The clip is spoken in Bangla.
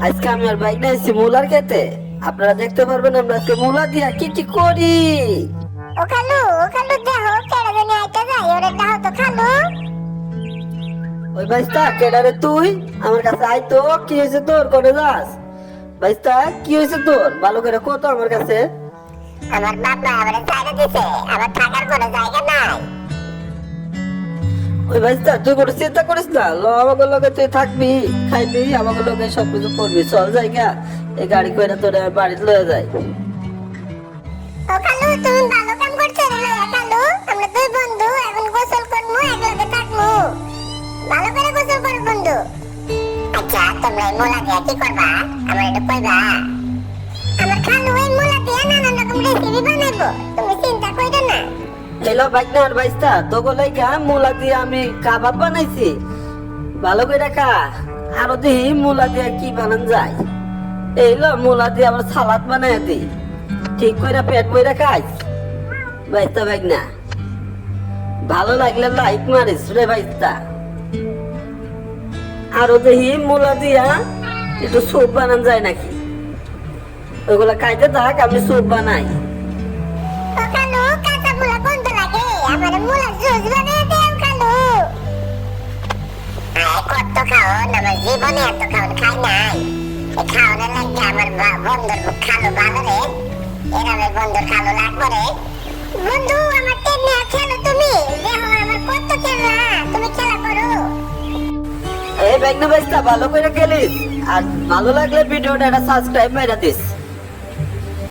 আজকে আমি আর বাইক নিয়ে এসেছি মুলার খেতে। আপনারা দেখতে পারবেন আমরা আজকে মুলা দিয়া কি কি করি। ও খালু দেহ কেডা জানি আইতা যায় ওরে দাও তো খালু। ওই বাইস্তা কেডারে তুই আমার কাছে আই তো। কি হয়েছে তোর, করে যাস? বাইস্তা কি হয়েছে তোর, ভালো করে কত আমার কাছে। আমার বাবা আমারে ছাইড়া দিছে, আমার থাকার কোনো জায়গা নাই। ওই বাইস্তা তুই কোনো চিন্তা করিস না, আমাকে লগে তুই থাকবি, খাইবি, আমাকে লগে সবকিছু করবি। চল জায়গা এই গাড়ি করে তোর বাড়িতে লয়ে যায়। ও খালু তুমি ভালো কাম করছো রে লয়া খালু। আমরা দুই বন্ধু এখন গোসল করমু, একলগে থাকমু। ভালো করে গোসল কর বন্ধু। আচ্ছা তোমরা এই মোলা দিয়া কি করবা আমার একটু কইবা? আমার খালু এই মোলা দিয়া নানান রকম রেসিপি বানাইবো, তুমি চিন্তা কইরো না। এলো বাইক না আর বাইস্তা তোকে লাইগা মুলা দিয়ে আমি কাবাব বানাইছি। ভালো করে খা, আরো দেখি মুলা দিয়ে কি বানান যায়। এইলো মুলা দিয়ে আবার সালাদ বানাই দি, ঠিক করে পেট বইরা খাইস। বাইস্তা বাইক না ভালো লাগলে লাইক মারিস রে বাইস্তা। আরো দেখি মুলা দিয়া একটু স্যুপ বানান যায় নাকি, ওইগুলা খাইতে থাক, আমি স্যুপ বানাই। ও খালু কাঁচা মোলা গন্ধ লাগে, আমার মোলা জুস বানিয়ে দেও খালু। আয় কত খাওন, আমার জীবনে এত খাওন খাই নাই। এই খাওয়ানোর লাগে আমার বন্ধুর খালু ভালো রে, এরামের বন্ধুর খালু লাগবে রে। বন্ধু আমার তেমনি খেলো তুমি, দেখো আমার কত খেলা, তুমি খেলা করো। এই বাইক না বাইস্তা ভালো করে খেলিস, আর ভালো লাগলে ভিডিওটা একটা সাবস্ক্রাইব মেরে দিস।